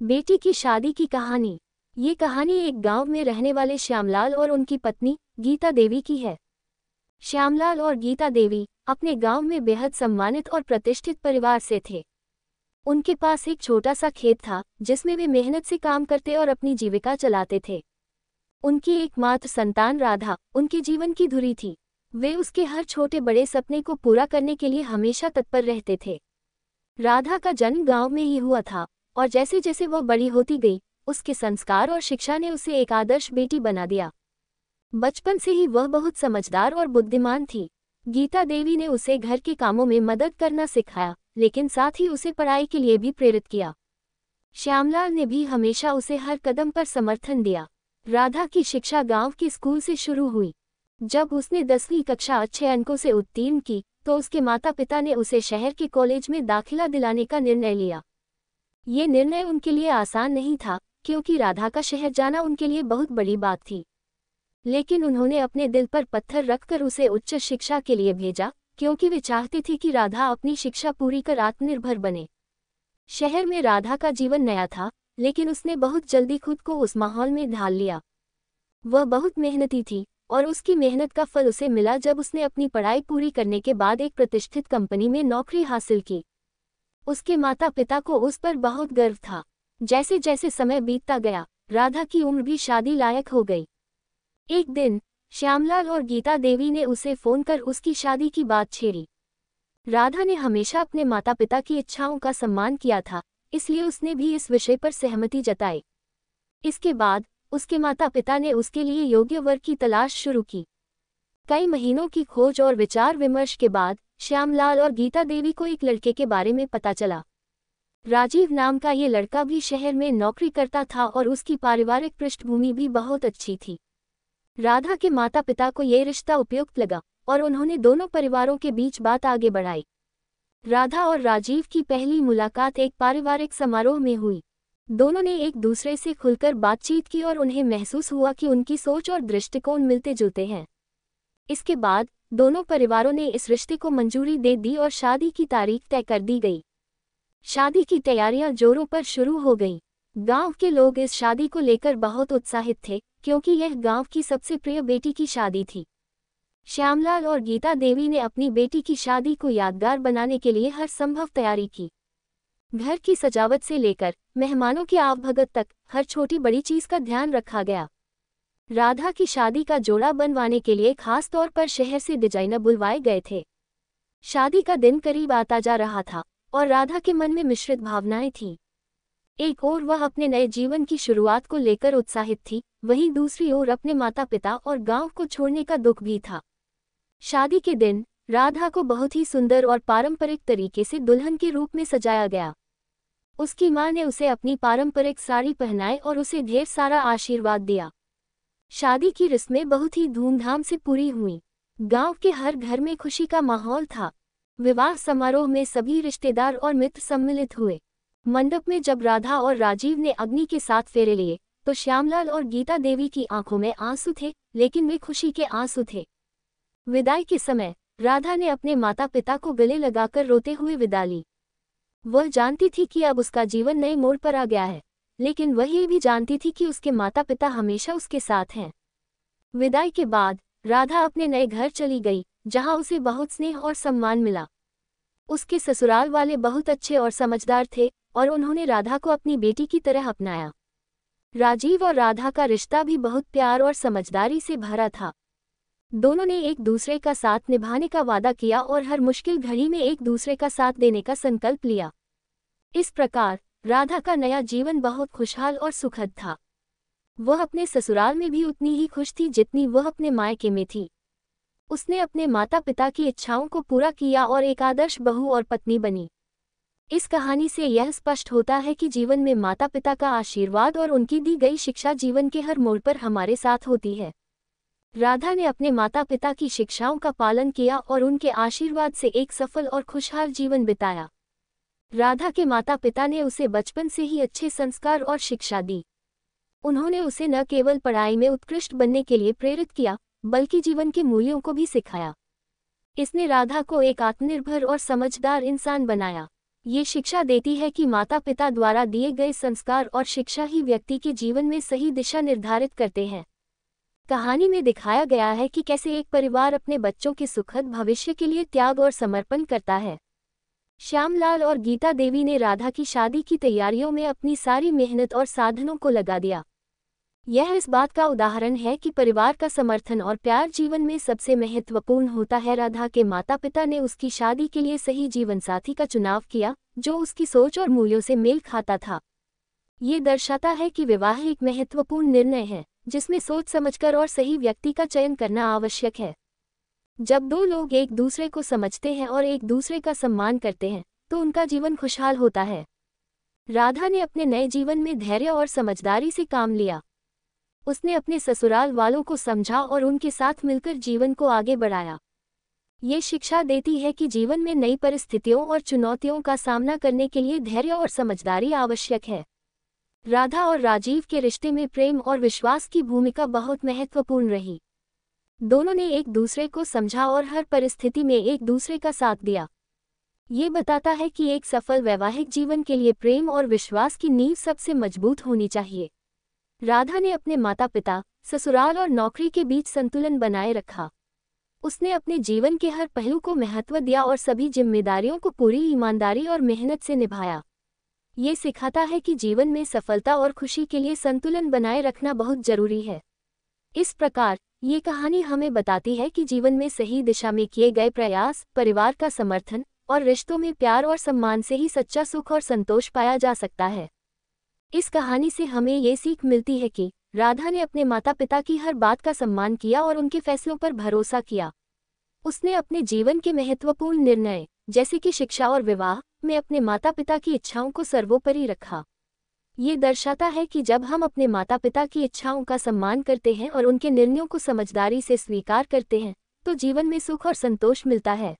बेटी की शादी की कहानी। ये कहानी एक गांव में रहने वाले श्यामलाल और उनकी पत्नी गीता देवी की है। श्यामलाल और गीता देवी अपने गांव में बेहद सम्मानित और प्रतिष्ठित परिवार से थे। उनके पास एक छोटा सा खेत था जिसमें वे मेहनत से काम करते और अपनी जीविका चलाते थे। उनकी एकमात्र संतान राधा उनके जीवन की धुरी थी। वे उसके हर छोटे बड़े सपने को पूरा करने के लिए हमेशा तत्पर रहते थे। राधा का जन्म गांव में ही हुआ था और जैसे जैसे वह बड़ी होती गई, उसके संस्कार और शिक्षा ने उसे एक आदर्श बेटी बना दिया। बचपन से ही वह बहुत समझदार और बुद्धिमान थी। गीता देवी ने उसे घर के कामों में मदद करना सिखाया, लेकिन साथ ही उसे पढ़ाई के लिए भी प्रेरित किया। श्यामलाल ने भी हमेशा उसे हर कदम पर समर्थन दिया। राधा की शिक्षा गांव के स्कूल से शुरू हुई। जब उसने 10वीं कक्षा अच्छे अंकों से उत्तीर्ण की, तो उसके माता पिता ने उसे शहर के कॉलेज में दाखिला दिलाने का निर्णय लिया। ये निर्णय उनके लिए आसान नहीं था, क्योंकि राधा का शहर जाना उनके लिए बहुत बड़ी बात थी। लेकिन उन्होंने अपने दिल पर पत्थर रखकर उसे उच्च शिक्षा के लिए भेजा, क्योंकि वे चाहते थे कि राधा अपनी शिक्षा पूरी कर आत्मनिर्भर बने। शहर में राधा का जीवन नया था, लेकिन उसने बहुत जल्दी खुद को उस माहौल में ढाल लिया। वह बहुत मेहनती थी और उसकी मेहनत का फल उसे मिला जब उसने अपनी पढ़ाई पूरी करने के बाद एक प्रतिष्ठित कंपनी में नौकरी हासिल की। उसके माता पिता को उस पर बहुत गर्व था। जैसे जैसे समय बीतता गया, राधा की उम्र भी शादी लायक हो गई। एक दिन श्यामलाल और गीता देवी ने उसे फोन कर उसकी शादी की बात छेड़ी। राधा ने हमेशा अपने माता पिता की इच्छाओं का सम्मान किया था, इसलिए उसने भी इस विषय पर सहमति जताई। इसके बाद उसके माता पिता ने उसके लिए योग्य वर की तलाश शुरू की। कई महीनों की खोज और विचार विमर्श के बाद श्यामलाल और गीता देवी को एक लड़के के बारे में पता चला। राजीव नाम का ये लड़का भी शहर में नौकरी करता था और उसकी पारिवारिक पृष्ठभूमि भी बहुत अच्छी थी। राधा के माता पिता को ये रिश्ता उपयुक्त लगा और उन्होंने दोनों परिवारों के बीच बात आगे बढ़ाई। राधा और राजीव की पहली मुलाकात एक पारिवारिक समारोह में हुई। दोनों ने एक दूसरे से खुलकर बातचीत की और उन्हें महसूस हुआ कि उनकी सोच और दृष्टिकोण मिलते जुलते हैं। इसके बाद दोनों परिवारों ने इस रिश्ते को मंजूरी दे दी और शादी की तारीख तय कर दी गई। शादी की तैयारियां जोरों पर शुरू हो गईं। गांव के लोग इस शादी को लेकर बहुत उत्साहित थे, क्योंकि यह गांव की सबसे प्रिय बेटी की शादी थी। श्यामलाल और गीता देवी ने अपनी बेटी की शादी को यादगार बनाने के लिए हर संभव तैयारी की। घर की सजावट से लेकर मेहमानों की आवभगत तक हर छोटी बड़ी चीज का ध्यान रखा गया। राधा की शादी का जोड़ा बनवाने के लिए खास तौर पर शहर से डिजाइनर बुलवाए गए थे। शादी का दिन करीब आता जा रहा था और राधा के मन में मिश्रित भावनाएं थीं। एक ओर वह अपने नए जीवन की शुरुआत को लेकर उत्साहित थी, वहीं दूसरी ओर अपने माता पिता और गांव को छोड़ने का दुख भी था। शादी के दिन राधा को बहुत ही सुंदर और पारंपरिक तरीके से दुल्हन के रूप में सजाया गया। उसकी मां ने उसे अपनी पारंपरिक साड़ी पहनाई और उसे ढेर सारा आशीर्वाद दिया। शादी की रस्में बहुत ही धूमधाम से पूरी हुईं। गांव के हर घर में खुशी का माहौल था। विवाह समारोह में सभी रिश्तेदार और मित्र सम्मिलित हुए। मंडप में जब राधा और राजीव ने अग्नि के साथ फेरे लिए, तो श्यामलाल और गीता देवी की आंखों में आंसू थे, लेकिन वे खुशी के आंसू थे। विदाई के समय राधा ने अपने माता पिता को गले लगाकर रोते हुए विदा ली। वह जानती थी कि अब उसका जीवन नए मोड़ पर आ गया है, लेकिन वह ये भी जानती थी कि उसके माता पिता हमेशा उसके साथ हैं। विदाई के बाद राधा अपने नए घर चली गई, जहां उसे बहुत स्नेह और सम्मान मिला। उसके ससुराल वाले बहुत अच्छे और समझदार थे और उन्होंने राधा को अपनी बेटी की तरह अपनाया। राजीव और राधा का रिश्ता भी बहुत प्यार और समझदारी से भरा था। दोनों ने एक दूसरे का साथ निभाने का वादा किया और हर मुश्किल घड़ी में एक दूसरे का साथ देने का संकल्प लिया। इस प्रकार राधा का नया जीवन बहुत खुशहाल और सुखद था। वह अपने ससुराल में भी उतनी ही खुश थी जितनी वह अपने मायके में थी। उसने अपने माता पिता की इच्छाओं को पूरा किया और एक आदर्श बहू और पत्नी बनी। इस कहानी से यह स्पष्ट होता है कि जीवन में माता पिता का आशीर्वाद और उनकी दी गई शिक्षा जीवन के हर मोड़ पर हमारे साथ होती है। राधा ने अपने माता पिता की शिक्षाओं का पालन किया और उनके आशीर्वाद से एक सफल और खुशहाल जीवन बिताया। राधा के माता पिता ने उसे बचपन से ही अच्छे संस्कार और शिक्षा दी। उन्होंने उसे न केवल पढ़ाई में उत्कृष्ट बनने के लिए प्रेरित किया, बल्कि जीवन के मूल्यों को भी सिखाया। इसने राधा को एक आत्मनिर्भर और समझदार इंसान बनाया। ये शिक्षा देती है कि माता पिता द्वारा दिए गए संस्कार और शिक्षा ही व्यक्ति के जीवन में सही दिशा निर्धारित करते हैं। कहानी में दिखाया गया है कि कैसे एक परिवार अपने बच्चों के सुखद भविष्य के लिए त्याग और समर्पण करता है। श्यामलाल और गीता देवी ने राधा की शादी की तैयारियों में अपनी सारी मेहनत और साधनों को लगा दिया। यह इस बात का उदाहरण है कि परिवार का समर्थन और प्यार जीवन में सबसे महत्वपूर्ण होता है। राधा के माता पिता ने उसकी शादी के लिए सही जीवनसाथी का चुनाव किया, जो उसकी सोच और मूल्यों से मेल खाता था। ये दर्शाता है कि विवाह एक महत्वपूर्ण निर्णय है, जिसमें सोच समझकर और सही व्यक्ति का चयन करना आवश्यक है। जब दो लोग एक दूसरे को समझते हैं और एक दूसरे का सम्मान करते हैं, तो उनका जीवन खुशहाल होता है। राधा ने अपने नए जीवन में धैर्य और समझदारी से काम लिया। उसने अपने ससुराल वालों को समझा और उनके साथ मिलकर जीवन को आगे बढ़ाया। ये शिक्षा देती है कि जीवन में नई परिस्थितियों और चुनौतियों का सामना करने के लिए धैर्य और समझदारी आवश्यक है। राधा और राजीव के रिश्ते में प्रेम और विश्वास की भूमिका बहुत महत्वपूर्ण रही। दोनों ने एक दूसरे को समझा और हर परिस्थिति में एक दूसरे का साथ दिया। ये बताता है कि एक सफल वैवाहिक जीवन के लिए प्रेम और विश्वास की नींव सबसे मजबूत होनी चाहिए। राधा ने अपने माता पिता, ससुराल और नौकरी के बीच संतुलन बनाए रखा। उसने अपने जीवन के हर पहलू को महत्व दिया और सभी जिम्मेदारियों को पूरी ईमानदारी और मेहनत से निभाया। ये सिखाता है कि जीवन में सफलता और खुशी के लिए संतुलन बनाए रखना बहुत जरूरी है। इस प्रकार ये कहानी हमें बताती है कि जीवन में सही दिशा में किए गए प्रयास, परिवार का समर्थन और रिश्तों में प्यार और सम्मान से ही सच्चा सुख और संतोष पाया जा सकता है। इस कहानी से हमें ये सीख मिलती है कि राधा ने अपने माता पिता की हर बात का सम्मान किया और उनके फैसलों पर भरोसा किया। उसने अपने जीवन के महत्वपूर्ण निर्णय, जैसे कि शिक्षा और विवाह, में अपने माता पिता की इच्छाओं को सर्वोपरि रखा। ये दर्शाता है कि जब हम अपने माता पिता की इच्छाओं का सम्मान करते हैं और उनके निर्णयों को समझदारी से स्वीकार करते हैं, तो जीवन में सुख और संतोष मिलता है।